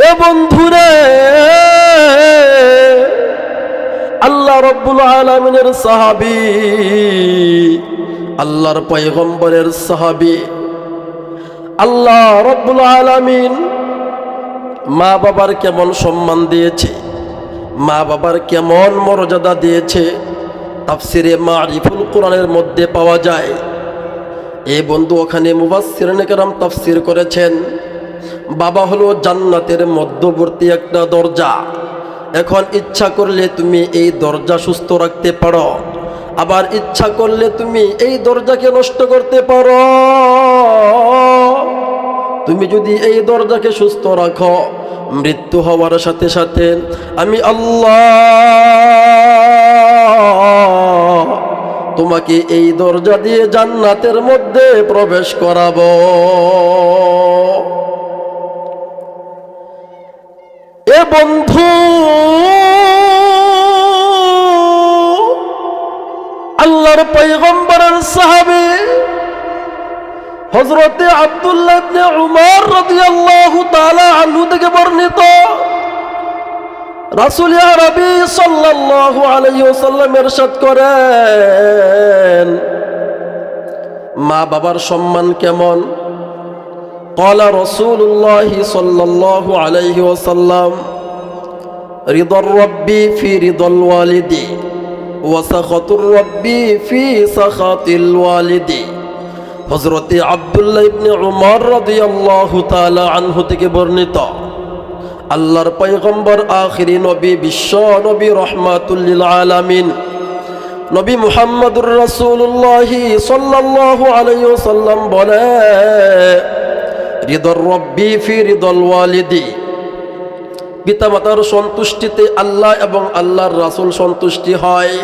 এ বন্ধুরে, আল্লাহ রব্বুল আলামিনের সাহাবী, আল্লাহর পয়গম্বরের সাহাবী, আল্লাহ রব্বুল আলামিন মা বাবার কেমন সম্মান দিয়েছে, মা বাবার কেমন মর্যাদা দিয়েছে তাফসিরে মারিফুল কোরআনের মধ্যে পাওয়া যায়। এ বন্ধু, ওখানে মুফাসসিরিনে কেরাম তাফসির করেছেন, বাবা হলো জান্নাতের মধ্যবর্তী একটা দরজা। এখন ইচ্ছা করলে তুমি এই দরজা সুস্থ রাখতে পারো, আবার ইচ্ছা করলে তুমি এই দরজাকে নষ্ট করতে পারো। তুমি যদি এই দরজাকে সুস্থ রাখো, মৃত্যু হওয়ার সাথে সাথে আমি আল্লাহ তোমাকে এই দরজা দিয়ে জান্নাতের মধ্যে প্রবেশ করাবো। এ বন্ধু, আল্লাহর পয়গম্বরের সাহাবী হযরতে আব্দুল্লাহ ইবনে উমর রাদিয়াল্লাহু তাআলা আনহু থেকে বর্ণিত, রাসূল আরবি সাল্লাল্লাহু আলাইহি ওয়াসাল্লাম ইরশাদ করেন, মা বাবার সম্মান কেমন? قال رسول الله صلى الله عليه وسلم رضا الرب في رضا الوالد وسخط الرب في سخط الوالد। হযরতে আব্দুল্লাহ ইবনে উমর রাদিয়াল্লাহু তাআলা আনহু থেকে বর্ণিত, আল্লাহর পয়গম্বর আখিরি নবী, বিশ্ব নবী, রহমাতুল লিল আলামিন নবী মুহাম্মদুর রাসূলুল্লাহ সাল্লাল্লাহু আলাইহি ওয়াসাল্লাম বলে, রিদর রব্বি ফি রিদল ওয়ালিদি, পিতামাতার সন্তুষ্টিতে আল্লাহ এবং আল্লাহর রাসূল সন্তুষ্টি হয়,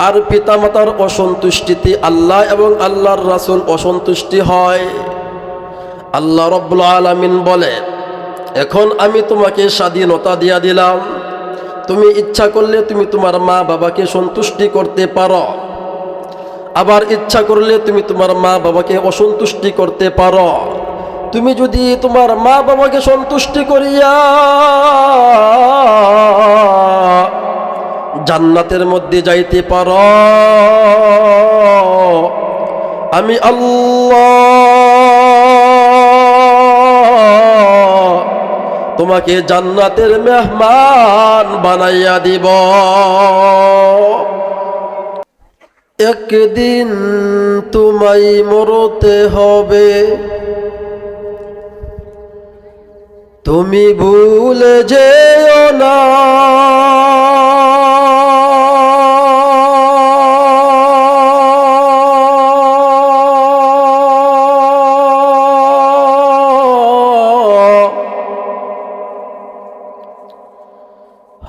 আর পিতামাতার অসন্তুষ্টিতে আল্লাহ এবং আল্লাহর রাসূল অসন্তুষ্টি হয়। আল্লাহ রব্বুল আলামিন বলে, এখন আমি তোমাকে স্বাধীনতা দিয়া দিলাম, তুমি ইচ্ছা করলে তুমি তোমার মা বাবাকে সন্তুষ্টি করতে পারো, আবার ইচ্ছা করলে তুমি তোমার মা বাবাকে অসন্তুষ্টি করতে পারো। তুমি যদি তোমার মা বাবাকে সন্তুষ্টি করিয়া জান্নাতের মধ্যে যাইতে পারো, আমি আল্লাহ তোমাকে জান্নাতের মেহমান বানাইয়া দিব। একদিন তোমায় মরতে হবে, তুমি ভুলে যেও না,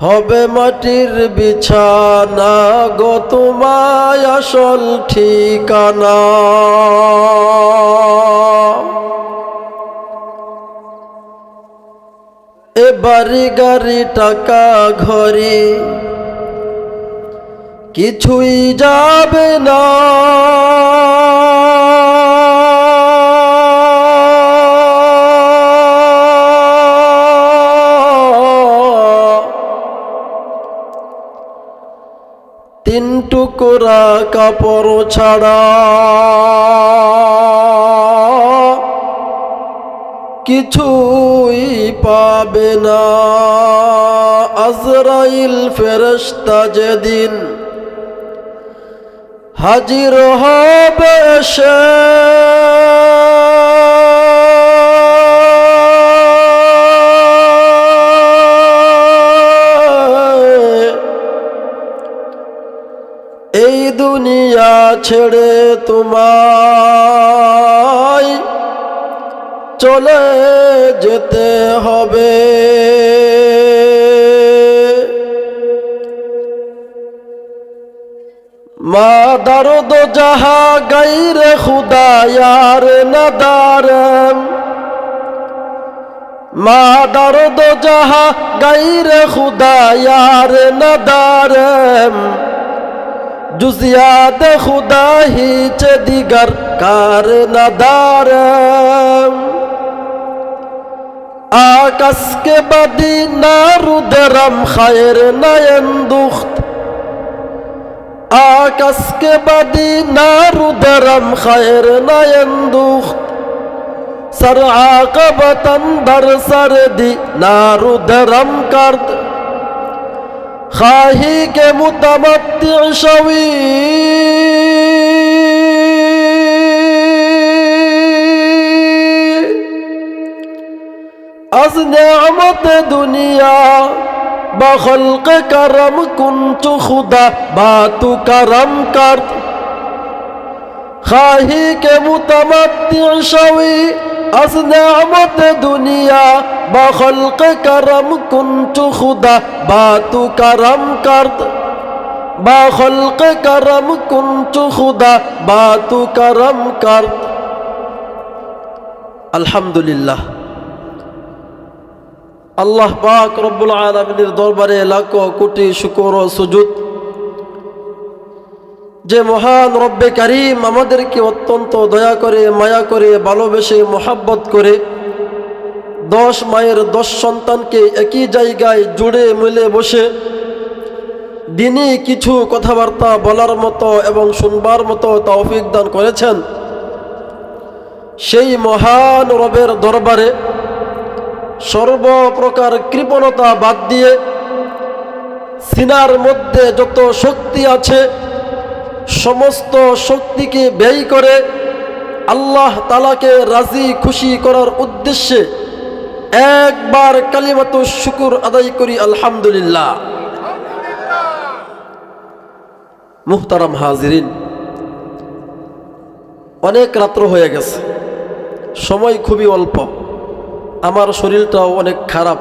হবে মাটির বিছানা গো তোমায় আসল ঠিকানা। এ বাড়ি গাড়ি টাকা ঘড়ি কিছুই যাবে না, তিন টুকরা কাপড় ছাড়া কিছুই পাবে না। আজরাইল ফেরেশতা যেদিন হাজির হবে সে, এই দুনিয়া ছেড়ে তোমায় চলে যেতে হবে। মা দর্দ জাহা গাইরে খুদা यार নদারম, মা দর্দ জাহা গাইরে খুদা यार নদারম, जुजियात खुदा हिच दिगर कार नदारम। Akaske badi naru deram khair nayendukht Akaske badi naru deram khair nayendukht Sar aqabatan dar sardi naru deram kard Khahi ke mutamatti shawi از نعمت دنیا بخلق کرم کنت خدا با تو کرم کرد خواهی که متمتع شوی از نعمت دنیا بخلق کرم کنت خدا با تو کرم کرد با خلق کرم کنت خدا با تو کرم کرد الحمدللہ আল্লাহ পাক রব্বুল আলামিনের দরবারে লাখো কোটি শুকর ও সুজুদ যে মহান রব্বে কারীম আমাদেরকে অত্যন্ত দয়া করে মায়া করে ভালোবেসে মোহাব্বত করে 10 মায়ের 10 সন্তানকে একই জায়গায় জুড়ে মিলে বসে দিনই কিছু কথাবার্তা বলার মতো এবং শুনবার মতো তৌফিক দান করেছেন সেই মহান রবের দরবারে সর্বপ্রকার কৃপণতা বাদ দিয়ে সিনার মধ্যে যত শক্তি আছে সমস্ত শক্তিকে ব্যয় করে আল্লাহ তাআলাকে রাজি খুশি করার উদ্দেশ্যে একবার কালিমাতু শুকর আদায় করি আলহামদুলিল্লাহ। মুহতারাম হাজিরিন, অনেক রাত্র হয়ে গেছে, সময় খুবই অল্প, আমার শরীরটাও অনেক খারাপ,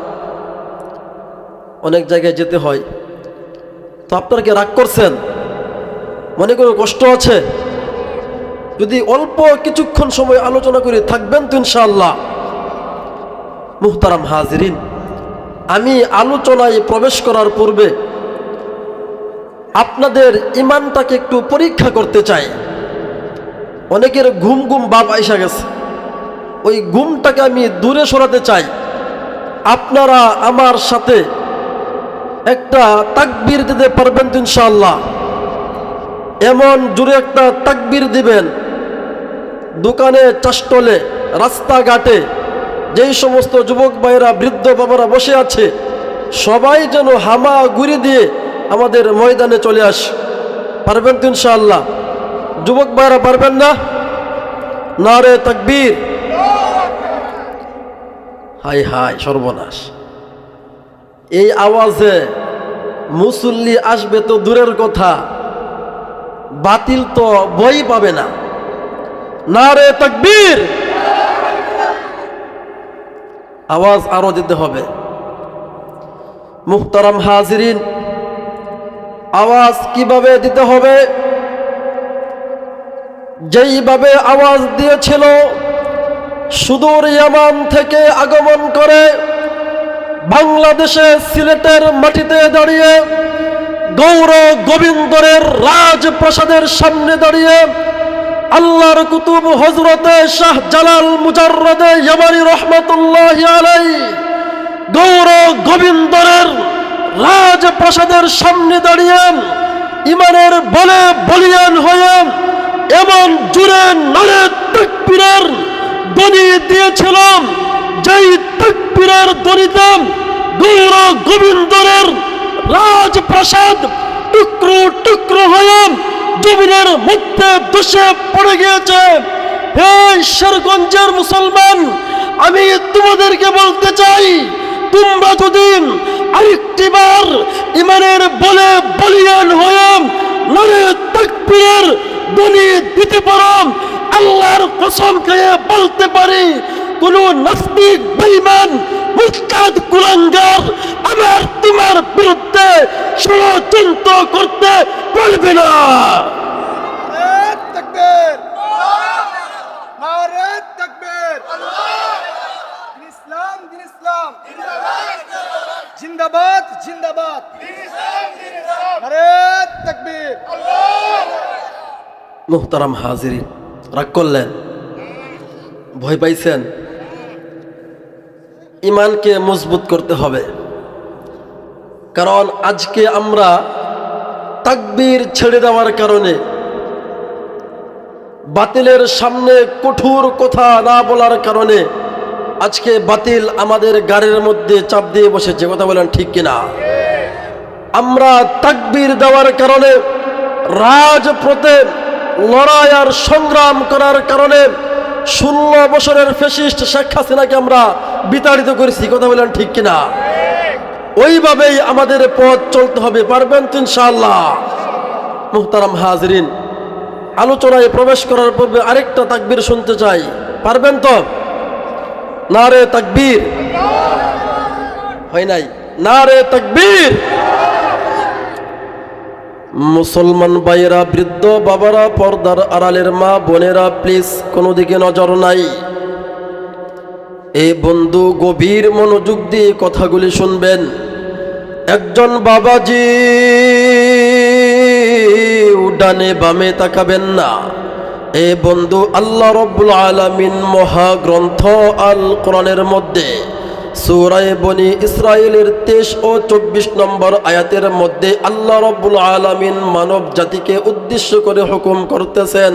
অনেক জায়গায় যেতে হয়। তো আপনারা কি রাগ করছেন? মনে করে কষ্ট আছে? যদি অল্প কিছুক্ষণ সময় আলোচনা করে থাকবেন তো ইনশাআল্লাহ। মুহতারাম হাজিরিন, আমি আলোচনায় প্রবেশ করার পূর্বে আপনাদের ঈমানটাকে একটু পরীক্ষা করতে চাই। অনেকের ঘুম ঘুম ভাব আইসা গেছে, ওই ঘুমটাকে আমি দূরে সরাতে চাই। আপনারা আমার সাথে একটা তাকবীর দিতে পারবেন তো ইনশাআল্লাহ? এমন জোরে একটা তাকবীর দিবেন, দোকানে চাষটলে রাস্তাঘাটে যেই সমস্ত যুবক ভাইয়েরা বৃদ্ধ বাবারা বসে আছে সবাই যেন হামা গুড়ি দিয়ে আমাদের ময়দানে চলে আসে। পারবেন তো ইনশাআল্লাহ? যুবক ভাইয়েরা পারবেন না? নারে তাকবীর! হাই হাই সর্বনাশ! এই আওয়াজে মুসল্লি আসবে তো দূরের কথা, বাতিল তো বই পাবে না। নারে তাকবীর! আওয়াজ আরো দিতে হবে। মুহতারাম হাজিরিন, আওয়াজ কিভাবে দিতে হবে? যেইভাবে আওয়াজ দিয়েছিল সুদূর ইয়ামান থেকে আগমন করে বাংলাদেশে সিলেটের মাটিতে দাঁড়িয়ে গৌর গোবিন্দরের রাজপ্রাসাদের সামনে দাঁড়িয়ে আল্লাহর কুতুব হযরতে শাহ জালাল মুজাররদে ইয়ামানি রহমাতুল্লাহি আলাইহি গৌর গোবিন্দরের রাজপ্রাসাদের সামনে দাঁড়িয়ে ইমানের বলে বলিয়ান হয়ে এমন জুড়ে নারে তাকবীরের ধ্বনি দিয়েছিলাম, যেই তাকবীরের ধ্বনিতে গৌর গোবিন্দরের রাজপ্রাসাদ টুকরো টুকরো হয়ে জমিনের মধ্যে ধসে পড়ে গিয়েছে। হে শেরগঞ্জের মুসলমান, আমি তোমাদেরকে বলতে চাই, তোমরা যদি আরেকটিবার ইমানের বলে বলিয়ান হয়ে নারে তাকবীরের ধ্বনি দিতে পারো, আল্লাহর কসম খেয়ে বলতে পারি কোন নাস্তিক বেঈমান মুরতাদ কুলাঙ্গার আমার তোমার বিরুদ্ধে ষড়যন্ত্র করতে পারবে না। তাকবীর! নারে তাকবীর! দিন ইসলাম, দিন ইসলাম! জিন্দাবাদ, জিন্দাবাদ! নারে তাকবীর! মুহতারাম হাজিরিন, রাগ করলেন? ভয় পাইছেন? ইমানকে মজবুত করতে হবে। কারণ আজকে আমরা তাকবীর ছেড়ে দেওয়ার কারণে, বাতিলের সামনে কঠোর কথা না বলার কারণে আজকে বাতিল আমাদের গাড়ির মধ্যে চাপ দিয়ে বসেছে। কথা বলেন ঠিক কিনা? আমরা তাকবীর দেওয়ার কারণে, রাজপথে লড়াই আর সংগ্রাম করার কারণে 16 বছরের ফ্যাসিস্ট শেখ হাসিনাকে আমরা বিতাড়িত করেছি। কথা বলেন ঠিক কিনা? ওইভাবেই আমাদের পথ চলতে হবে। পারবেন তো ইনশাআল্লাহ? মুহতারাম হাজরিন, আলোচনায় প্রবেশ করার পূর্বে আরেকটা তাকবীর শুনতে চাই। পারবেন তো? নারে তাকবীর। হয় নাই? নারে তাকবীর। মুসলমান ভাইয়েরা, বৃদ্ধ বাবারা, পর্দার আড়ালের মা বোনেরা, প্লিজ কোনো দিকে নজর নাই। এ বন্ধু গভীর মনোযোগ দিয়ে কথাগুলি শুনবেন। একজন বাবাজি ডানে বামে তাকাবেন না। এ বন্ধু, আল্লাহ রাব্বুল আলামিন মহাগ্রন্থ আল কোরআনের মধ্যে সূরা বনী ইসরাঈলের 23 ও 24 নম্বর আয়াতের মধ্যে আল্লাহ রাব্বুল আলামিন মানব জাতিকে উদ্দেশ্য করে হুকুম করতেছেন।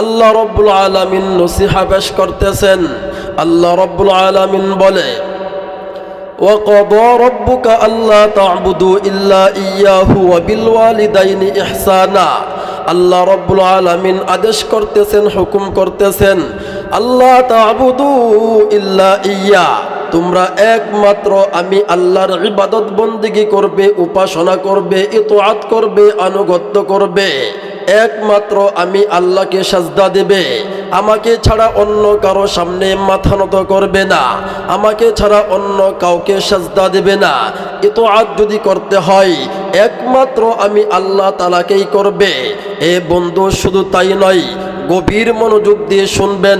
আল্লাহ রাব্বুল আলামিন নসিহা পেশ করতেছেন। আল্লাহ রাব্বুল আলামিন বলে, وَقَضَى رَبُّكَ أَلَّا تَعْبُدُوا إِلَّا إِيَّاهُ وَبِالْوَالِدَيْنِ إِحْسَانًا। আল্লাহ রাব্বুল আলামিন আদেশ করতেছেন, হুকুম করতেছেন, আল্লাহ তা'বুদু ইল্লা ইয়্যা, তোমরা একমাত্র আমি আল্লাহর ইবাদত বন্দেগী করবে, উপাসনা করবে, ইতআত করবে, আনুগত্য করবে। একমাত্র আমি আল্লাহকে সাজদা দেবে। আমাকে ছাড়া অন্য কারো সামনে মাথা নত করবে না। আমাকে ছাড়া অন্য কাউকে সাজদা দেবে না। ইতআত যদি করতে হয় একমাত্র আমি আল্লাহ তাআলাকেই করবে। এ বন্ধু, শুধু তাই নয়, গভীর মনোযোগ দিয়ে শুনবেন।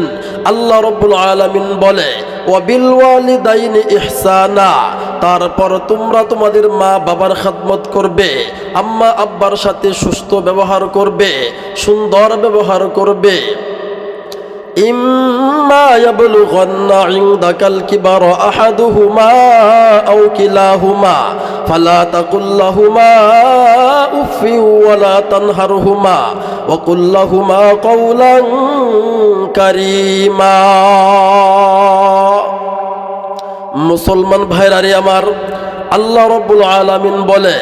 আল্লাহ রাব্বুল আলামিন বলে, ওয়াবিল ওয়ালিদাইনি ইহসানা, তারপর তোমরা তোমাদের মা বাবার খেদমত করবে, আম্মা আব্বার সাথে সুস্থ ব্যবহার করবে, সুন্দর ব্যবহার করবে। ইম্মা ইয়াবলুগান্না ইনদাকাল কিবারা আহাদুহুমা আও কিলাহুমা ফালা তাকুল লাহুমা উফফিন ওয়ালা তানহারহুমা ওয়া কুল লাহুমা কাওলান কারীমা। মুসলমান ভাইরা রে আমার, আল্লাহ রাব্বুল আলামিন বলে,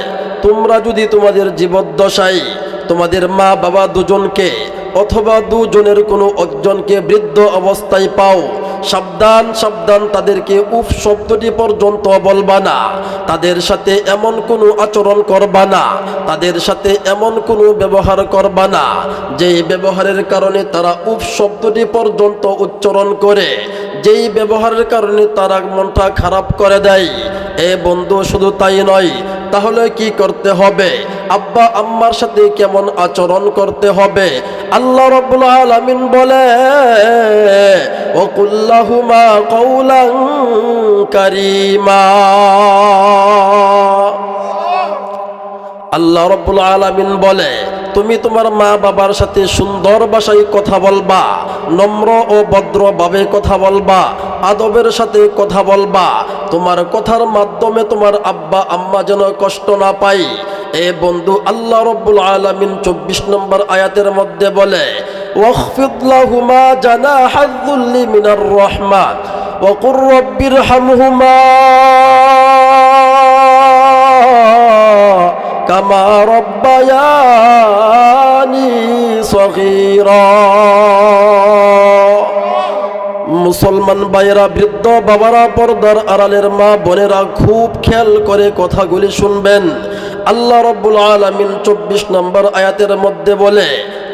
তোমরা যদি তোমাদের জীবদ্দশায় তোমাদের মা বাবা দুজনকে অথবা দুজনের কোনো একজনকে বৃদ্ধ অবস্থায় পাও, সাবধান সাবধান, তাদেরকে উফ শব্দটি পর্যন্ত বলবা না। তাদের সাথে এমন কোনো আচরণ করবা না, তাদের সাথে এমন কোনো ব্যবহার করবা না যেই ব্যবহারের কারণে তারা উফ শব্দটি পর্যন্ত উচ্চারণ করে, যেই ব্যবহারের কারণে তারা মনটা খারাপ করে দেয়। এ বন্ধু, শুধু তাই নয়, তাহলে কি করতে হবে? আব্বা আম্মার সাথে কেমন আচরণ করতে হবে? আল্লাহ রাব্বুল আলামিন বলে, ওয়াকুল লাহুমা কাওলান কারীমা। আল্লাহ রাব্বুল আলামিন বলে, তুমি তোমার মা বাবার সাথে সুন্দর ভাষায় কথা বলবা, নম্র ও ভদ্রভাবে কথা বলবা, আদবের সাথে কথা বলবা। তোমার কথার মাধ্যমে তোমার আব্বা আম্মা যেন কষ্ট না পায়। এ বন্ধু, আল্লাহ রাব্বুল আলামিন 24 নম্বর আয়াতের মধ্যে বলে, ওয়াখফিদ লাহুমা জানাহায যুল্লি মিনার রাহমা ওয়া কুর রাব্বিরহামহুমা কামা রাব্বায়ানি সগীরা। মুসলমান ভাইয়েরা, বৃদ্ধ বাবারা, পর্দার আড়ালের মা বোনেরা, খুব খেয়াল করে কথাগুলি শুনবেন। আল্লাহ রাব্বুল আলামিন 24 নম্বর আয়াতের মধ্যে বলে,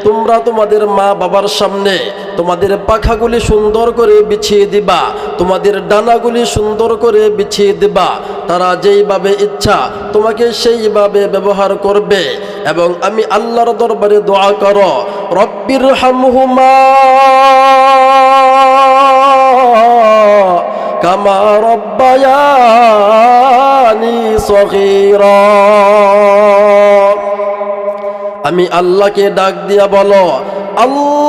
তোমরা তোমাদের মা বাবার সামনে তোমাদের পাখাগুলি সুন্দর করে বিছিয়ে দিবা, তোমাদের ডানাগুলি সুন্দর করে বিছিয়ে দিবা। তারা যেইভাবে ইচ্ছা তোমাকে সেইভাবে ব্যবহার করবে। এবং আমি আল্লাহর দরবারে দোয়া করো, রব্বিরহামহুমা কামা রাব্বায়ানি সগীরা। আমি আল্লাহকে ডাক দিয়া বলো, আল্লাহ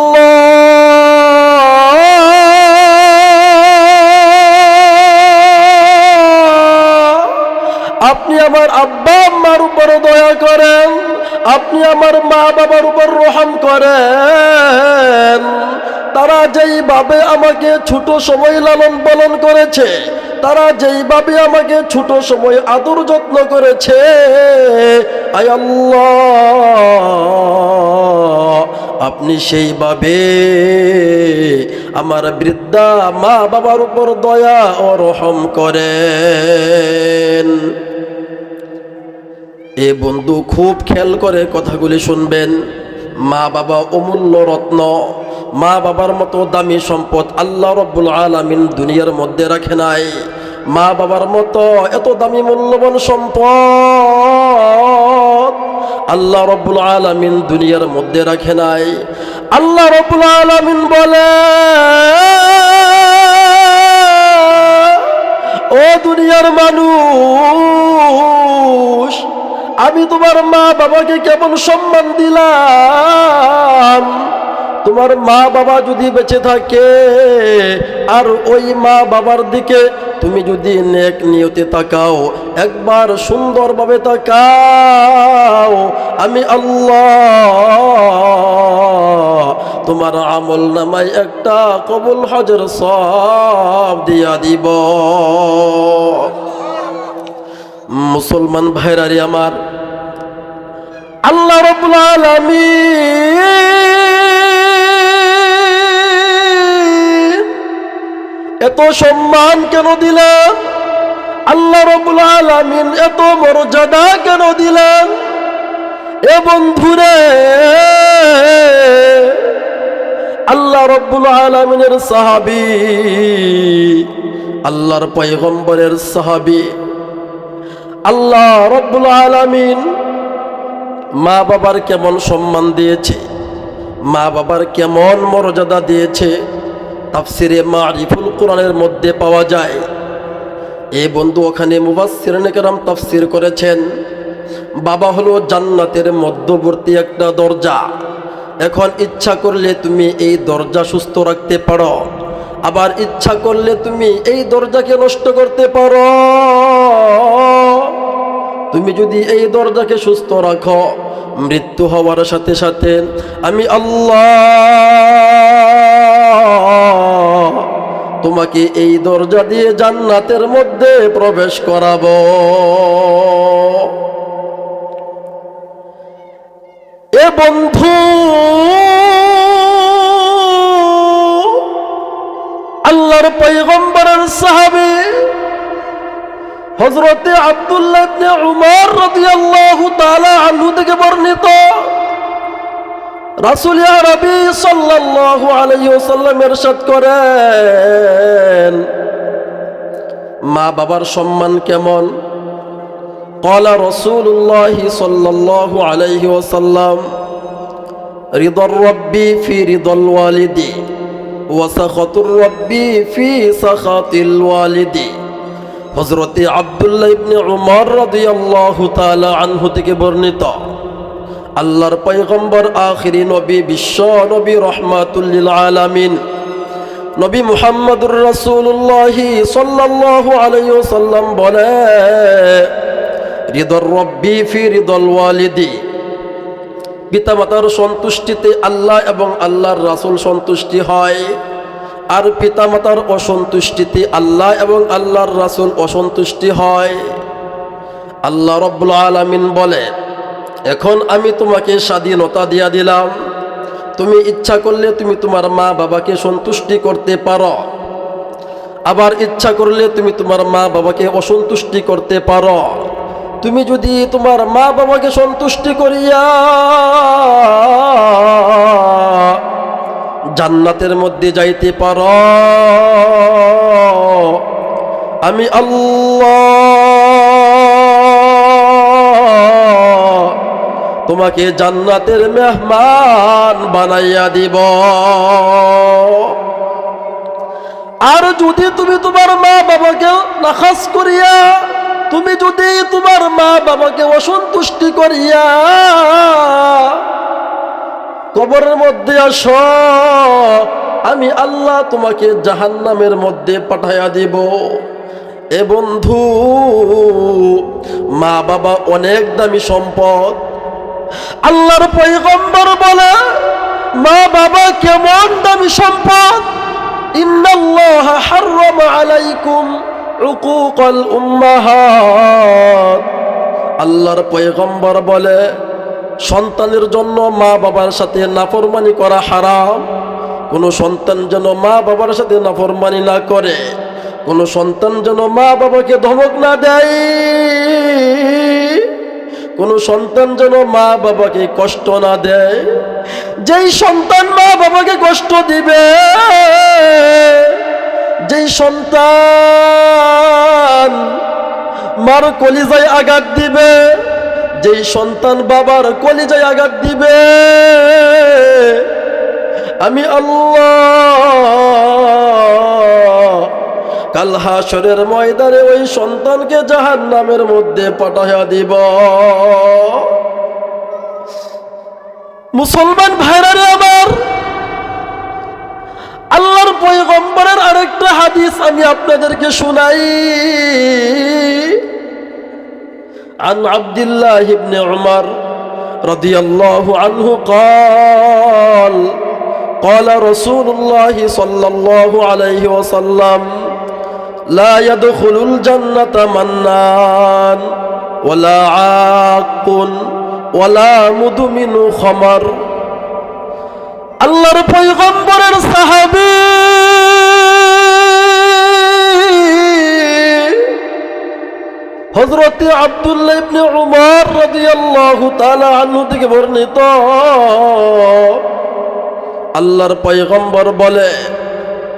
আপনি আমার আব্বা আম্মার উপর দয়া করেন, আপনি আমার মা বাবার উপর রহম করেন। তারা যেইভাবে আমাকে ছোট সময় লালন পালন করেছে, তারা যেইভাবে আমাকে ছোট সময় আদর যত্ন করেছে, আয় আল্লাহ আপনি সেইভাবে আমার বৃদ্ধা মা বাবার উপর দয়া ও রহম করেন। এ বন্ধু খুব খেয়াল করে কথাগুলি শুনবেন। মা বাবা অমূল্য রত্ন, মা বাবার মতো দামি সম্পদ আল্লাহ রব্বুল আলামিন দুনিয়ার মধ্যে রাখে নাই। মা বাবার মতো এত দামি মূল্যবান সম্পদ আল্লাহ রব্বুল আলামিন দুনিয়ার মধ্যে রাখে নাই। আল্লাহ রব্বুল আলামিন বলে, ও দুনিয়ার মানুষ, আমি তোমার মা বাবাকে কেমন সম্মান দিলাম। তোমার মা বাবা যদি বেঁচে থাকে আর ওই মা বাবার দিকে তুমি যদি নেক নিয়তে তাকাও, একবার সুন্দরভাবে তাকাও, আমি আল্লাহ তোমার আমল নামায় একটা কবুল হজের সওয়াব দিয়া দিব। মুসলমান ভাইরা রে আমার, আল্লাহ রাব্বুল আলামিন এত সম্মান কেন দিলেন? আল্লাহ রাব্বুল আলামিন এত মর্যাদা কেন দিলেন? এ বন্ধুরে, আল্লাহ রাব্বুল আলামিনের সাহাবী, আল্লাহর পয়গম্বরের সাহাবী, আল্লাহ রাব্বুল আলামিন মা বাবার কেমন সম্মান দিয়েছে, মা বাবার কেমন মর্যাদা দিয়েছে, তাফসিরে মারিফুল কোরআনের মধ্যে পাওয়া যায়। এই বন্ধু ওখানে মুফাসসিরিনে কেরাম তাফসির করেছেন, বাবা হলো জান্নাতের মধ্যবর্তী একটা দরজা। এখন ইচ্ছা করলে তুমি এই দরজা সুস্থ রাখতে পারো, আবার ইচ্ছা করলে তুমি এই দরজাকে নষ্ট করতে পারো। তুমি যদি এই দরজাকে সুস্থ রাখো, মৃত্যু হওয়ার সাথে সাথে আমি আল্লাহ তোমাকে এই দরজা দিয়ে জান্নাতের মধ্যে প্রবেশ করাবো। এ বন্ধু, আল্লাহর পয়গম্বরের সাহাবী হযরতে আব্দুল্লাহ ইবনে উমর রাদিয়াল্লাহু তাআলা আনহু থেকে বর্ণিত, রাসূল আরবি সাল্লাল্লাহু আলাইহি ওয়াসাল্লাম ইরশাদ করেন, মা বাবার সম্মান কেমন? قال رسول الله صلى الله عليه وسلم رضا الرب في رضا الوالد وسخط الرب في سخط الوالد। হযরতে আব্দুল্লাহ ইবনে উমর রাদিয়াল্লাহু তাআলা আনহু থেকে বর্ণিত, আল্লাহর পয়গম্বর আখিরি নবী, বিশ্ব নবী, রহমাতুল লিল আলামিন নবী মুহাম্মদুর রাসূলুল্লাহ সাল্লাল্লাহু আলাইহি ওয়াসাল্লাম বলে, রিদর রব্বি ফি রিদল ওয়ালিদি, পিতামাতার সন্তুষ্টিতে আল্লাহ এবং আল্লাহর রাসূল সন্তুষ্টি হয়, আর পিতামাতার অসন্তুষ্টিতে আল্লাহ এবং আল্লাহর রাসূল অসন্তুষ্টি হয়। আল্লাহ রাব্বুল আলামিন বলে, এখন আমি তোমাকে স্বাধীনতা দিয়া দিলাম, তুমি ইচ্ছা করলে তুমি তোমার মা বাবাকে সন্তুষ্টি করতে পারো, আবার ইচ্ছা করলে তুমি তোমার মা বাবাকে অসন্তুষ্টি করতে পারো। তুমি যদি তোমার মা বাবাকে সন্তুষ্টি করিয়া জান্নাতের মধ্যে যাইতে পারো, আমি আল্লাহ তোমাকে জান্নাতের মেহমান বানাইয়া দিব। আর যদি তুমি তোমার মা বাবাকে নাখাস করিয়া, তুমি যদি তোমার মা বাবাকে অসন্তুষ্টি করিয়া কবরের মধ্যে আসো, আমি আল্লাহ তোমাকে জাহান্নামের মধ্যে পাঠাইয়া দিব। এ বন্ধু, মা বাবা অনেক দামি সম্পদ। আল্লাহর পয়গম্বর বলে মা বাবা কেমন দামি সম্পদ। ইন্নাল্লাহা হাররামা আলাইকুম উকুকাল উম্মাহাত। আল্লাহর পয়গম্বর বলে সন্তানের জন্য মা বাবার সাথে নাফরমানি করা হারাম। কোনো সন্তান যেন মা বাবার সাথে নাফরমানি না করে, কোনো সন্তান যেন মা বাবাকে ধমক না দেয়, কোনো সন্তান যেন মা বাবাকে কষ্ট না দেয়। যেই সন্তান মা বাবাকে কষ্ট দিবে, যেই সন্তান মার কলিজায় আঘাত দিবে, যেই সন্তান বাবার কলিজায় আঘাত দিবে, আমি আল্লাহ কাল হাশরের ময়দানে ওই সন্তানকে জাহান্নামের মধ্যে পাঠাইয়া দিব। মুসলমান ভাইরা রে আমার, আল্লাহর পয়গম্বরের আরেকটা হাদিস আমি আপনাদেরকে শুনাই। عن عبد الله بن عمر رضي الله عنه قال قال رسول الله صلى الله عليه وسلم لا يدخل الجنة منان ولا عاق ولا مدمن خمر। আল্লাহর পয়গম্বরের সাহাবী হযরত আব্দুল্লাহ ইবনে উমর রাদিয়াল্লাহু তাআলা আনহু থেকে বর্ণিত, আল্লাহর পয়গম্বর বলে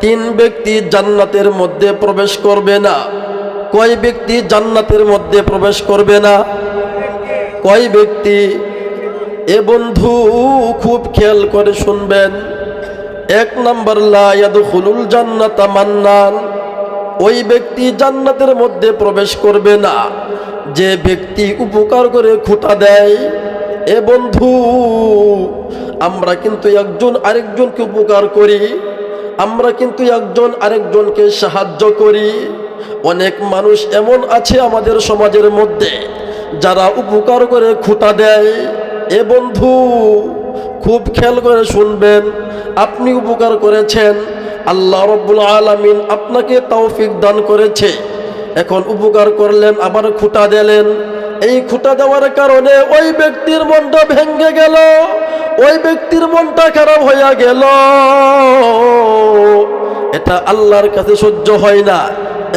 তিন ব্যক্তি জান্নাতের মধ্যে প্রবেশ করবে না। কয় ব্যক্তি জান্নাতের মধ্যে প্রবেশ করবে না? কয় ব্যক্তি? এ বন্ধু খুব খেয়াল করে শুনবেন। এক নাম্বার, লা ইয়াদখুলুল জান্নাতা মান্নান, ওই ব্যক্তি জান্নাতের মধ্যে প্রবেশ করবে না যে ব্যক্তি উপকার করে খুঁটা দেয়। এ বন্ধু, আমরা কিন্তু একজন আরেকজনকে উপকার করি, আমরা কিন্তু একজন আরেকজনকে সাহায্য করি। অনেক মানুষ এমন আছে আমাদের সমাজের মধ্যে যারা উপকার করে খুঁটা দেয়। এ বন্ধু খুব খেয়াল করে শুনবেন, আপনি উপকার করেছেন, আল্লাহ রাব্বুল আলামিন আপনাকে তৌফিক দান করেছে, এখন উপকার করলেন আবার খুঁটা দিলেন। এই খুঁটা দেওয়ার কারণে ওই ব্যক্তির মনটা ভেঙে গেল, ওই ব্যক্তির মনটা খারাপ হইয়া গেল, এটা আল্লাহর কাছে সহ্য হয় না।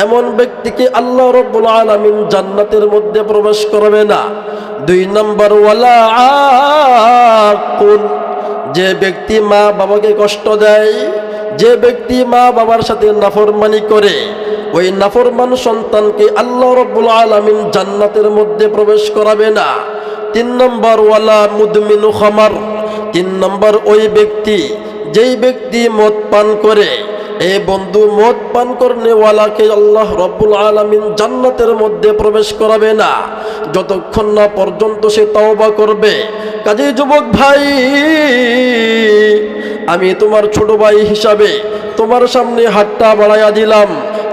এমন ব্যক্তিকে আল্লাহ রাব্বুল আলামিন জান্নাতের মধ্যে প্রবেশ করবে না। দুই নম্বর, ওয়ালা আকুন, যে ব্যক্তি মা বাবাকে কষ্ট দেয়, যে ব্যক্তি মা বাবার সাথে নাফরমানি করে, ওই নাফরমান সন্তানকে আল্লাহ রাব্বুল আলামিন জান্নাতের মধ্যে প্রবেশ করাবে না। তিন নম্বর, ওয়ালা মুদমিনু খামার, তিন নম্বর ওই ব্যক্তি যেই ব্যক্তি মদ পান করে। এ বন্ধু, মদ পান করনেওয়ালাকে আল্লাহ রাব্বুল আলামিন জান্নাতের মধ্যে প্রবেশ করাবে না যতক্ষণ না পর্যন্ত সে তওবা করবে। কাজেই যুবক ভাই, আমি তোমার ছোট ভাই হিসাবে তোমার সামনে হাতটা বাড়াইয়া দিলাম,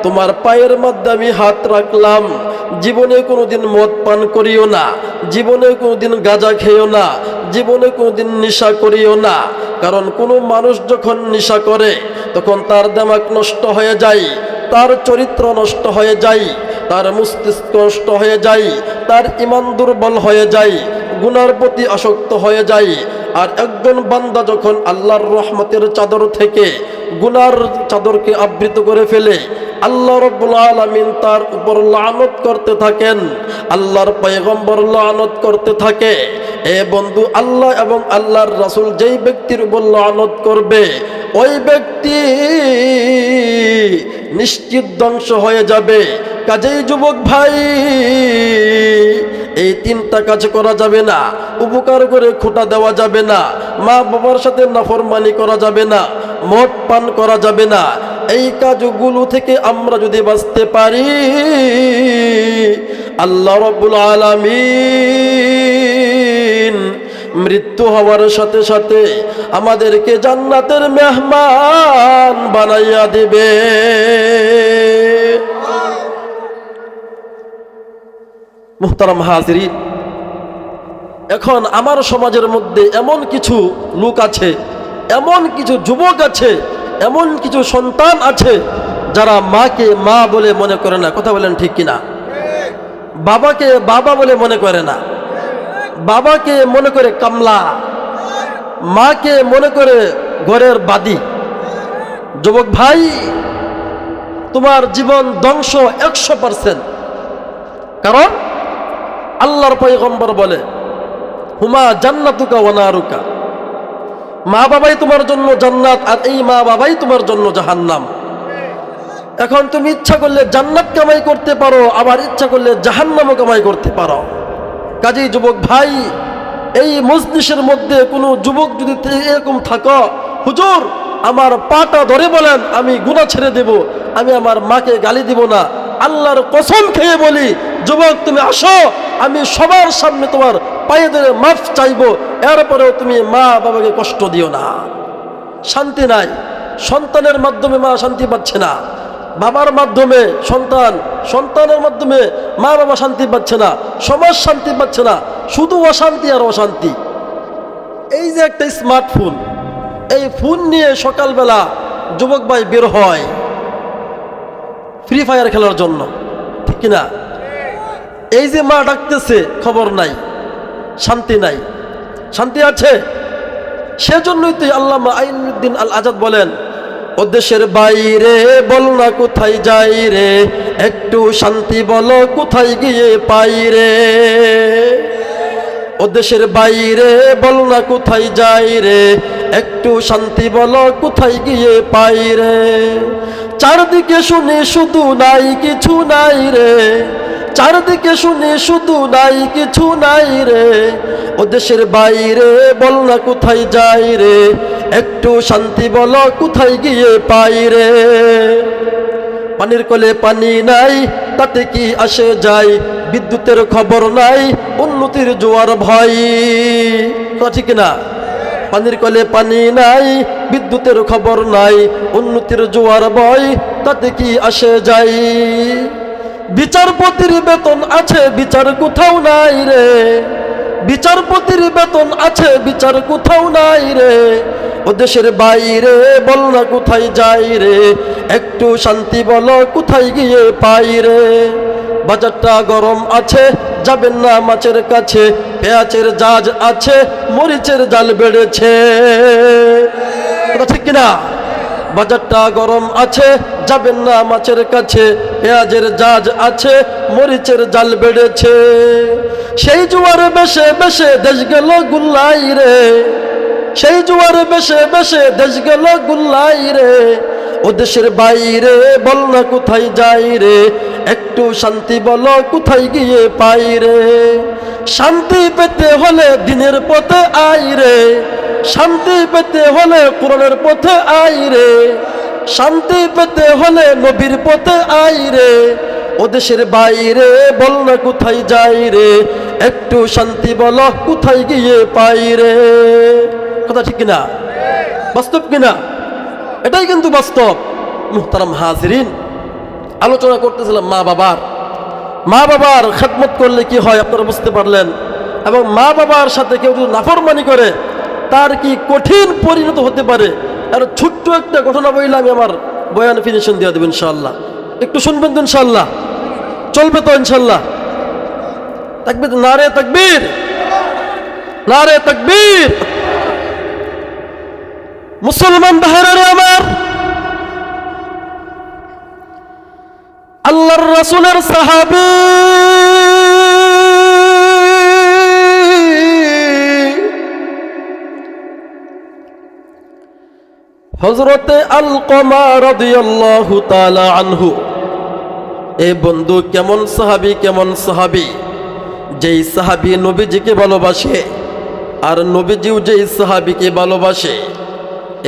তোমার পায়ের মধ্যে আমি হাত রাখলাম। জীবনে কোনোদিন মদ পান করিও না, জীবনে কোনোদিন গাঁজা খেও না, জীবনে কোনোদিন নেশা করিও না। কারণ কোনো মানুষ যখন নেশা করে তখন তার দিমাগ নষ্ট হয়ে যায়, তার চরিত্র নষ্ট হয়ে যায়, তার মস্তিষ্ক নষ্ট হয়ে যায়, তার ঈমান দুর্বল হয়ে যায়, গুনার প্রতি আসক্ত হয়ে যায়। আর একজন বান্দা যখন আল্লাহর রহমতের চাদর থেকে গুনার চাদরকে আবৃত করে ফেলে, আল্লাহ রাব্বুল আলামিন তার উপর লানত করতে থাকেন, আল্লাহর পয়গম্বর লানত করতে থাকে। এ বন্ধু, আল্লাহ এবং আল্লাহর রাসূল যেই ব্যক্তির উপর লানত করবে, ওই ব্যক্তি নিশ্চিত ধ্বংস হয়ে যাবে। কাজেই যুবক ভাই, এই তিনটা কাজ করা যাবে না। উপকার করে খুঁটা দেওয়া যাবে না, মা বাবার সাথে নাফরমানি করা যাবে না, মদ পান করা যাবে না। এই কাজগুলো থেকে আমরা যদি বাঁচতে পারি, আল্লাহ রাব্বুল আলামিন মৃত্যু হওয়ার সাথে সাথে আমাদেরকে জান্নাতের মেহমান বানাইয়া দিবে। মুহতারাম হাজিরিন, এখন আমার সমাজের মধ্যে এমন কিছু লোক আছে, এমন কিছু যুবক আছে, এমন কিছু সন্তান আছে যারা মাকে মা বলে মনে করে না। কথা বলেন ঠিক কিনা? বাবাকে বাবা বলে মনে করে না, বাবাকে মনে করে কামলা, মাকে মনে করে ঘরের বাদী। যুবক ভাই, তোমার জীবন ধ্বংস 100%। কারণ আল্লাহর পয়গম্বর বলে, হুমা জান্নাতুকা ওয়া নারুকা, মা বাবাই তোমার জন্য জান্নাত আর এই মা বাবাই তোমার জন্য জাহান্নাম। এখন তুমি ইচ্ছা করলে জান্নাত কামাই করতে পারো, আবার ইচ্ছা করলে জাহান্নামও কামাই করতে পারো। কাজেই যুবক ভাই, এই মজলিসের মধ্যে কোনো যুবক যদি এরকম থাকো, হুজুর আমার পাটা ধরে বলেন আমি গুনাহ ছেড়ে দেব, আমি আমার মাকে গালি দিব না, আল্লাহর কসম খেয়ে বলি যুবক তুমি আসো, আমি সবার সামনে তোমার পায়ে ধরে মাফ চাইবো, এরপরেও তুমি মা বাবাকে কষ্ট দিও না। শান্তি নাই, সন্তানের মাধ্যমে মা শান্তি পাচ্ছে না, বাবার মাধ্যমে সন্তান, সন্তানের মাধ্যমে মা বাবা শান্তি পাচ্ছে না, সমাজ শান্তি পাচ্ছে না, শুধু অশান্তি আর অশান্তি। এই যে একটা স্মার্টফোন, এই ফোন নিয়ে সকালবেলা যুবক ভাই বের হয় ফ্রি ফায়ার খেলার জন্য, ঠিক কিনা? এই যে মা ডাকতেছে, খবর নাই, শান্তি নাই। শান্তি আছে? সেজন্যই তো আল্লামা আইনুদ্দিন আল আজাদ বলেন, ও দেশের বাইরে বল না কোথায় যাই রে, একটু শান্তি বলো কোথায় গিয়ে পাই রে। ও দেশের বাইরে বল না কোথায় যাই রে, একটু শান্তি বলো কোথায় গিয়ে পাই রে। চারদিকে শুনে শুধু নাই কিছু নাই রে, চারদিকে শুনে শুধু নাই কিছু নাই রে। ও দেশের বাইরে বল না কোথায় যাই রে, একটু শান্তি বলো কোথায় গিয়ে পাই রে। পানির কলে পানি নাই, তাতে কি আসে যায়, বিদ্যুতের খবর নাই, উন্নতির জোয়ার ভয়। কথা ঠিক না? পানির কলে পানি নাই, বিদ্যুতের খবর নাই, উন্নতির জোয়ার ভয়, তাতে কি আসে যায়। বিচারপতির বেতন আছে, বিচার কোথাও নাই রে, বিচারপতির বেতন আছে, বিচার কোথাও নাই রে। ও দেশের বাইরে বল না কোথায় যাই রে, একটু শান্তি বলো কোথায় গিয়ে পাই রে। বাজারটা গরম আছে, যাবেন না মাছের কাছে, পেঁয়াজের জাজ আছে, মরিচের জাল বেড়েছে। কথা ঠিক কিনা? বাজারটা গরম আছে, যাবেন না মাছের কাছে, পেঁয়াজের জাজ আছে, মরিচের জাল বেড়েছে। সেই জোয়ারে বেশে বেশে দেশ গেল গুল্লাই রে, সেই জোয়ারে বেশে বেশে দেশ গেল গুল্লাই রে। ও দেশের বাইরে বল না কোথায় যাই রে, একটু শান্তি বলো কোথায় গিয়ে পাই রে। শান্তি পেতে হলে দিনের পথে আই রে, শান্তি পেতে হলে কোরআনের পথে আই রে, শান্তি পেতে হলে নবীর পথে আই রে। ও দেশের বাইরে বল না কোথায় যাই রে, একটু শান্তি বলো কোথায় গিয়ে পাই রে। কথা ঠিক কিনা? বাস্তব কিনা? এটাই কিন্তু বাস্তব। মুহতারাম হাজিরিন, আলোচনা করতেছিলাম মা বাবার খেদমত করলে কি হয় আপনারা বুঝতে পারলেন, এবং মা বাবার সাথে কেউ যদি নাফরমানি করে তার কি কঠিন পরিণত হতে পারে। আর ছোট্ট একটা ঘটনা বললে আমি আমার বয়ান ফিনিশন দিয়ে দেবো ইনশাআল্লাহ। একটু শুনবেন তো ইনশাআল্লাহ? চলবে তো ইনশাআল্লাহ? তাকবীর, নারে তাকবীর, নারে তাকবীর। মুসলমান ভাইরা আমার, আল্লাহর রাসূলের সাহাবী হযরতে আলকমা রাদিয়াল্লাহু তাআলা আনহু, এ বন্ধু কেমন সাহাবী, কেমন সাহাবী, যেই সাহাবী নবীজিকে ভালোবাসে আর নবীজিও যেই সাহাবীকে ভালোবাসে।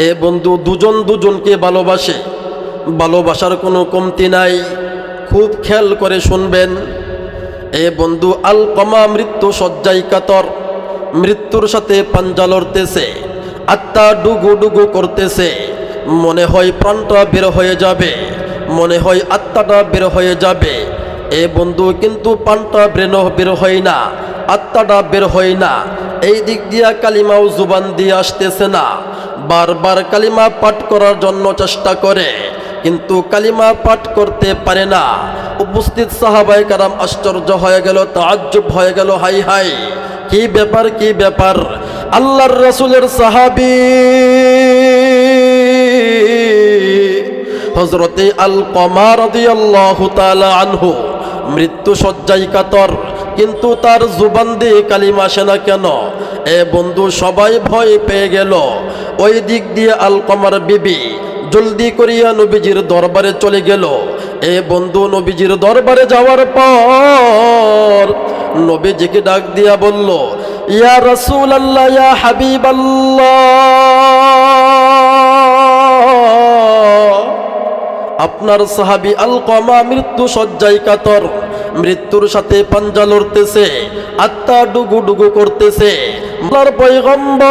এ বন্ধু দুজন দুজনকে ভালোবাসে, ভালোবাসার কোনো কমতি নাই। খুব খেয়াল করে শুনবেন। এ বন্ধু আলকমা মৃত্যু শয্যায় কাতর, মৃত্যুর সাথে পাঞ্জা লড়তেছে, আত্মা ডুগু ডুগু করতেছে। মনে হয় প্রাণটা বের হয়ে যাবে, মনে হয় আত্মাটা বের হয়ে যাবে। এ বন্ধু কিন্তু পানটা বের হয় না, আত্মাটা বের হয় না। এই দিক দিয়া কালিমাও জুবান দিয়ে আসতেছে না। বারবার কালিমা পাঠ করার জন্য চেষ্টা করে, কিন্তু কালিমা পাঠ করতে পারে না। উপস্থিত সাহাবায়ে কেরাম আশ্চর্য হয়ে গেল, তাআজ্জুব হয়ে গেল, হাই হাই, কি ব্যাপার, কি ব্যাপার। আল্লাহর রাসূলের সাহাবী হযরতে আলকমা রাদিয়াল্লাহু তাআলা আনহু মৃত্যু শয্যায় কাতর, কিন্তু তার জুবান দিয়ে কালিমা আসে না কেন? এ বন্ধু, সবাই ভয় পেয়ে গেল। ওই দিক দিয়ে আলকমার বিবি জলদি করিয়া নবীজির দরবারে চলে গেল। এ বন্ধু, নবীজির দরবারে যাওয়ার পর নবীজিকে ডাক দিয়া বলল, ইয়া রাসূলুল্লাহ, ইয়া হাবিবাল্লাহ, আপনার সাহাবী আলকমা মৃত্যু শয্যায় কাতর, মৃত্যুর সাথে পাঞ্জা লড়তেছে, আত্মা ডুগু ডুগু করতেছে। আল্লাহর পয়গম্বর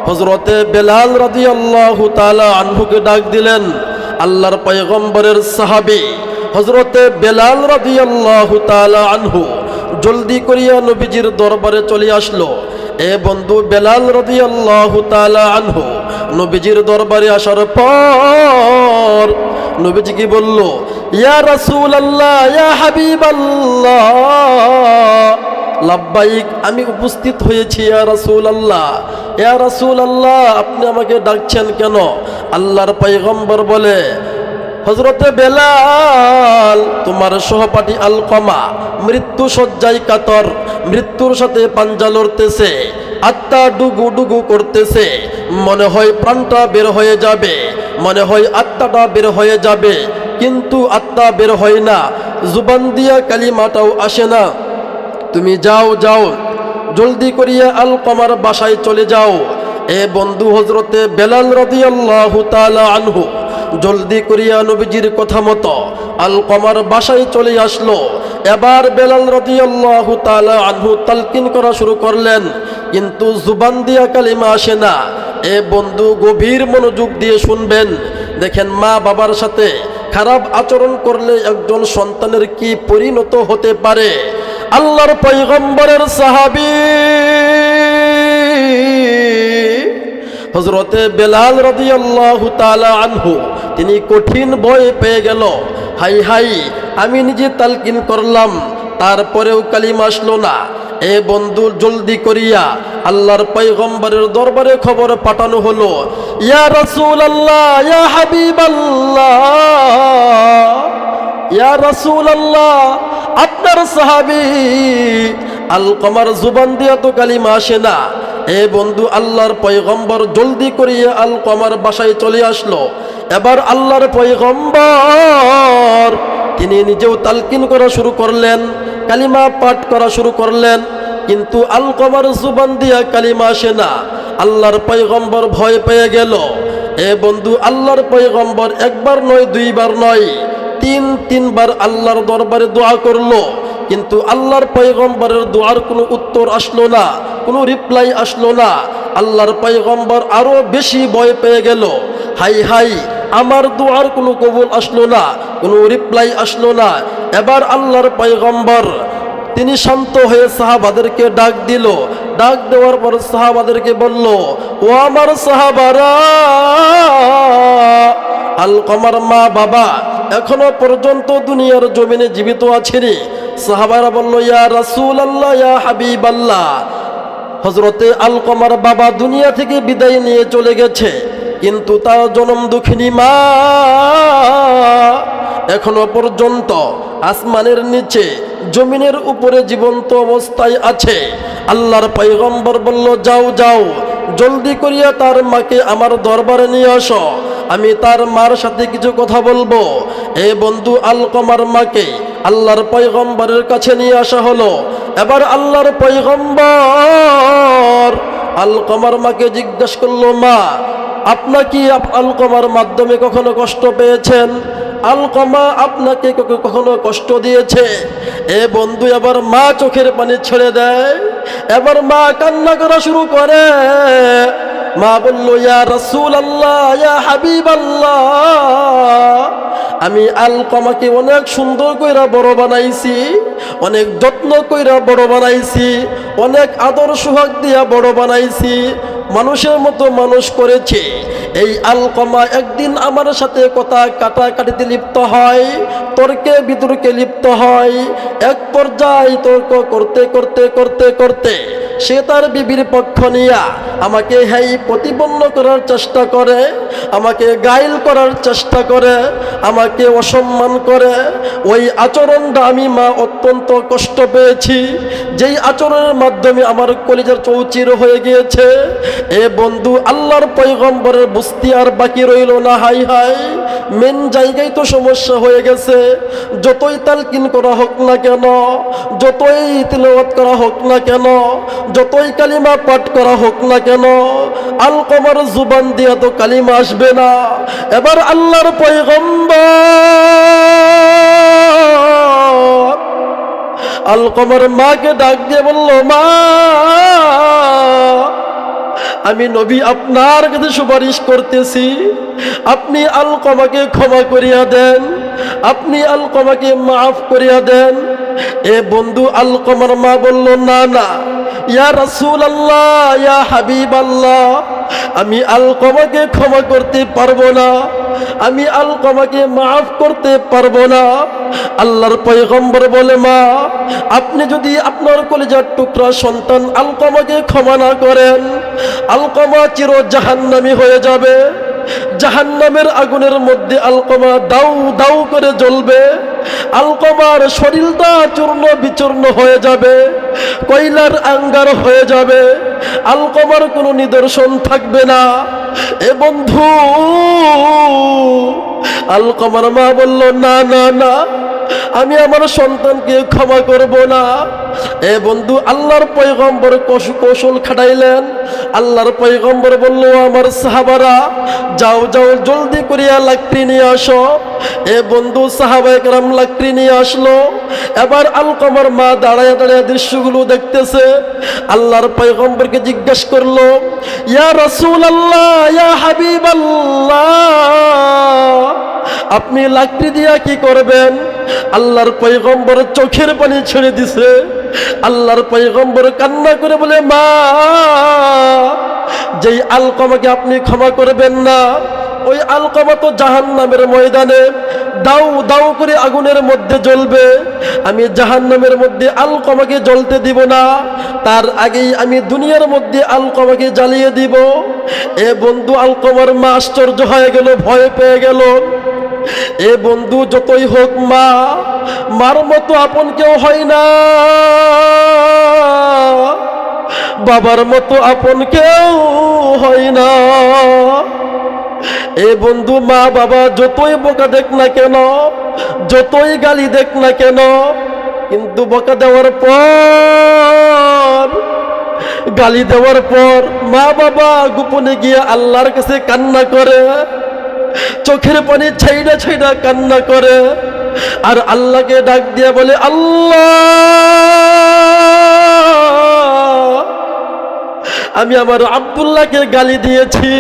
হযরতে বেলাল রাদিয়াল্লাহু তাআলা আনহুকে ডাক দিলেন। আল্লাহর পয়গম্বরের সাহাবী হযরতে বেলাল রাদিয়াল্লাহু তাআলা আনহু জলদি করিয়া নবীজির দরবারে চলে আসলো। এ বন্ধু, বেলাল রাদিয়াল্লাহু তাআলা আনহু নবীজির দরবারে আসার পর নবীজি কি বলল, ইয়া রাসূলুল্লাহ, ইয়া হাবিবাল্লাহ, লাব্বাইক, আমি উপস্থিত হয়েছি ইয়া রাসূলুল্লাহ। ইয়া রাসূলুল্লাহ, আপনি আমাকে ডাকছেন কেন? আল্লাহর পয়গম্বর বলে, হযরতে বেলাল, তোমার সহপাঠী আলকমা মৃত্যু শয্যায় কাতর, মৃত্যুর সাথে পাঞ্জা লড়তেছে, আত্মা ডুগু ডুগু করতেছে, মনে হয় প্রাণটা বের হয়ে যাবে, মনে হয় আত্মাটা বের হয়ে যাবে, কিন্তু আত্মা বের হয় না, জুবান দিয়া কালিমাটাও আসে না। তুমি যাও যাও, জলদি করিয়া আলকমার বাসায় চলে যাও। এ বন্ধু, হযরতে বেলাল রাদিয়াল্লাহু তাআলা আনহু জলদি করিয়া নবীজির কথা মতো আলকমার বাসায় চলে আসলো। এবার বেলাল রাদিয়াল্লাহু তাআলা আনহু তালকিন করা শুরু করলেন, কিন্তু জুবান দিয়া কালিমা আসে না। এ বন্ধু, গভীর মনোযোগ দিয়ে শুনবেন। দেখেন, মা বাবার সাথে খারাপ আচরণ করলে একজন সন্তানের কি পরিণত হতে পারে। আল্লাহর পয়গম্বরের সাহাবী হযরতে বেলাল রাদিয়াল্লাহু তাআলা আনহু তিনি কঠিন ভয় পেয়ে গেল। হাই হাই, আমি নিজে তালকিন করলাম, তারপরেও কালিমা আসলো না। এ বন্ধু, জলদি করিয়া আল্লাহর পয়গম্বরের দরবারে খবর পাঠানো হলো, ইয়া রাসূলুল্লাহ, ইয়া হাবিবাল্লাহ, ইয়া রাসূলুল্লাহ, আপনার সাহাবী আলকমার জুবান দিয়া তো কালিমা আসে না। এ বন্ধু, আল্লাহর পয়গম্বর জলদি করিয়া আলকমার বাসায় চলে আসলো। এবার আল্লাহর পয়গম্বর তিনি নিজেও তালকিন করা শুরু করলেন, কালিমা পাঠ করা শুরু করলেন, কিন্তু আলকমার জুবান দিয়া কালিমা আসে না। আল্লাহর পয়গম্বর ভয় পেয়ে গেল। এ বন্ধু, আল্লাহর পয়গম্বর একবার নয়, দুইবার নয়, তিনবার আল্লাহর দরবারে দোয়া করলো, কিন্তু আল্লাহর পয়গম্বরের দোয়ার কোনো উত্তর আসলো না, কোনো রিপ্লাই আসলো না। আল্লাহর পয়গম্বর আরো বেশি ভয় পেয়ে গেল। হাই হাই, আমার দোয়ার কোনো কবুল আসলো না, কোনো রিপ্লাই আসলো না। এবার আল্লাহর পয়গম্বর তিনি শান্ত হয়ে সাহাবাদেরকে ডাক দিল। ডাক দেওয়ার পর সাহাবাদেরকে বলল, ও আমার সাহাবারা, আলকমার মা বাবা এখনো পর্যন্ত দুনিয়ার জমিনে জীবিত আছেনি। সাহাবারা বলল, ইয়া রাসূলুল্লাহ, ইয়া হাবিবাল্লাহ, হযরতে আলকমার বাবা দুনিয়া থেকে বিদায় নিয়ে চলে গেছে, কিন্তু তার জনম দুঃখিনী মা এখনো পর্যন্ত আসমানের নিচে জমিনের উপরে জীবন্ত অবস্থায় আছে। আল্লাহর পয়গম্বর বলল, যাও যাও, জলদি করিয়া তার মাকে আমার দরবারে নিয়ে আসো, আমি তার মার সাথে কিছু কথা বলবো। এ বন্ধু, আলকমার মাকে আল্লাহর পয়গম্বরের কাছে নিয়ে আসা হলো। এবার আল্লাহর পয়গম্বর আলকমার মাকে জিজ্ঞাসা করলো, মা, আপনাকে আলকমার মাধ্যমে কখনো কষ্ট পেয়েছেন? আলকমা আপনাকে কখনো কষ্ট দিয়েছে? এ বন্ধু, এবার মা চোখের পানি ছেড়ে দেয়। এবার মা কান্না করা শুরু করে। মা বলল, ইয়া রাসূলুল্লাহ, ইয়া হাবিবাল্লাহ, আমি আলকমাকে অনেক সুন্দর কইরা বড় বানাইছি, অনেক যত্ন কইরা বড় বানাইছি, অনেক আদর সোহাগ দিয়া বড় বানাইছি, মানুষের মতো মানুষ করেছে। এই আলকমা একদিন আমার সাথে কথা কাটাকাটিতে লিপ্ত হয়, তর্কে বিতর্কে লিপ্ত হয়। এক পর্যায়ে তর্ক করতে করতে করতে করতে সে তার বিবির পক্ষ নিয়া আমাকে প্রতিপন্ন করার চেষ্টা করে, আমাকে গাইল করার চেষ্টা করে, আমাকে অসম্মান করে। ওই আচরণটা আমি মা অত্যন্ত কষ্ট পেয়েছি, যেই আচরণের মাধ্যমে আমার কলিজার চৌচির হয়ে গিয়েছে। এ বন্ধু, আল্লাহর পয়গম্বরের বুঝতে আর বাকি রইল না। হাই হাই, মেন জায়গায় তো সমস্যা হয়ে গেছে। যতই তালকিন করা হোক না কেন, যতই তিলাওয়াত করা হোক না কেন, যতই কালিমা পাঠ করা হোক না কেন, আলকমার জুবান দিয়া তো কালিমা আসবে না। এবার আল্লাহর পয়গম্বর আলকমার মাকে ডাক দিয়ে বলল, মা, আমি নবী আপনার কাছে সুপারিশ করতেছি, আপনি আলকমাকে ক্ষমা করিয়া দেন, আপনি আলকমাকে মাফ করিয়া দেন। এ বন্ধু, আলকমার মা বলল, না না, ইয়া রাসূলুল্লাহ, ইয়া হাবিবাল্লাহ, আমি আলকমাকে ক্ষমা করতে পারবো না, আমি আলকমাকে মাফ করতে পারবো না। আল্লাহর পয়গম্বর বলে, মা, আপনি যদি আপনার কলিজার টুকরা সন্তান আলকমাকে ক্ষমা না করেন, আলকমা চির জাহান্নামী হয়ে যাবে। জাহান্নামের আগুনের মধ্যে আলকমা দাউ দাউ করে জ্বলবে, আলকমার শরীরটা চূর্ণ বিচূর্ণ হয়ে যাবে, কয়লার আঙ্গার হয়ে যাবে, আলকমার কোনো নিদর্শন থাকবে না। এ বন্ধু, আলকমার মা বলল, না না না, আমি আমার সন্তানকে ক্ষমা করব না। এ বন্ধু, আল্লাহর পয়গম্বর কৌশল খাটাইলেন। আল্লাহর পয়গম্বর বলল, আমার সাহাবারা, যাও যাও, জলদি করিয়া লাকড়ি নিয়ে আসো। এ বন্ধু, সাহাবায়ে কেরাম লাকড়ি নিয়ে আসলো। এবার আলকমার মা দাঁড়ায় দাঁড়ায় দৃশ্যগুলো দেখতেছে। আল্লাহর পয়গম্বরকে জিজ্ঞাসা করলো, ইয়া রাসূলুল্লাহ, ইয়া হাবিবাল্লাহ, আপনি লাকড়ি দিয়া কি করবেন? আল্লাহর পয়গম্বর চোখের পানি ছেড়ে দিছে। আল্লাহর পয়গম্বর কান্না করে বলে, মা, যেই আলকমাকে আপনি ক্ষমা করবেন না, ওই আলকমা তো জাহান্নামের ময়দানে দাউ দাউ করে আগুনের মধ্যে জ্বলবে। আমি জাহান্নামের মধ্যে আলকমাকে জ্বলতে দিব না, তার আগেই আমি দুনিয়ার মধ্যে আলকমাকে জ্বালিয়ে দিব। এ বন্ধু, আলকমার মা আশ্চর্য হয়ে গেল, ভয় পেয়ে গেল। এ বন্ধু, যতই হোক মা, মার মতো আপন কেউ হয় না, বাবার মতো আপন কেউ হয় না। এ বন্ধু, মা বাবা যতই বোকা দেখ না কেন, যতই গালি দেখ না কেন, কিন্তু বোকা দেওয়ার পর, গালি দেওয়ার পর মা বাবা গোপনে গিয়ে আল্লাহর কাছে কান্না করে, চোখের পানি ছাইড়া ছাইড়া কান্না করে, আর আল্লাহকে ডাক দিয়ে বলে, আল্লাহ, আমি আমার আব্দুল্লাহকে গালি দিয়েছি,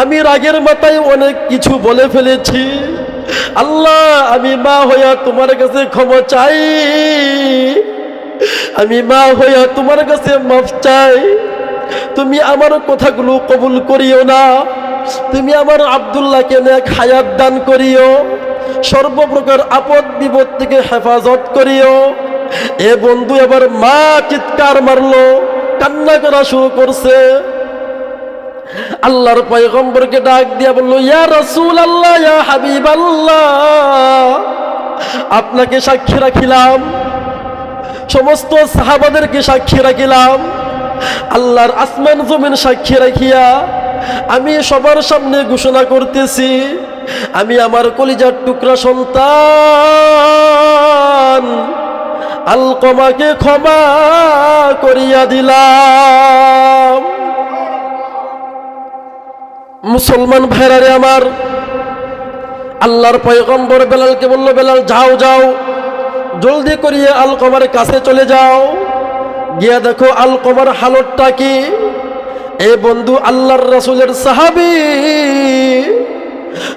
আমি রাগের মাথায় অনেক কিছু বলে ফেলেছি। আল্লাহ, আমি মা হইয়া তোমার কাছে ক্ষমা চাই, আমি মা হইয়া তোমার কাছে মাফ চাই। তুমি আমার কথাগুলো কবুল করিও না, তুমি আমার আব্দুল্লাহকে নেক হায়াত দান করিও, সর্বপ্রকার আপদ বিপদ থেকে হেফাজত করিও। এ বন্ধু, এবার মা চিৎকার মারলো, কান্না করা শুরু করছে। আল্লাহর পয়গম্বরকে ডাক দিয়া বলল, ইয়া রাসূলুল্লাহ, ইয়া হাবিবাল্লাহ, আপনাকে সাক্ষী রাখিলাম, সমস্ত সাহাবাদেরকে সাক্ষী রাখিলাম, আল্লাহর আসমান জমিন সাক্ষী রাখিয়া আমি সবার সামনে ঘোষণা করতেছি, আমি আমার কলিজার টুকরা সন্তান আলকমাকে ক্ষমা করিয়া দিলাম। মুসলমান ভাইরারে আমার, আল্লাহর পয়গম্বর বেলালকে বলল, বেলাল, যাও যাও, জলদি করিয়ে আলকমার কাছে চলে যাও, গিয়া দেখো আলকমার হালতটা কি। এ বন্ধু, আল্লাহর রাসূলের সাহাবী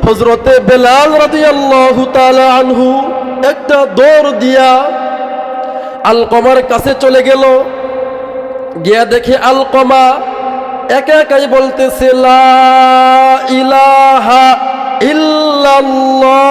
হযরতে বেলাল রাদিয়াল্লাহু তাআলা আনহু একটা দৌড় দিয়া আলকমার কাছে চলে গেল। গিয়া দেখে আলকমা একা একাই বলতেছে লা ইলাহা ইল্লাল্লাহ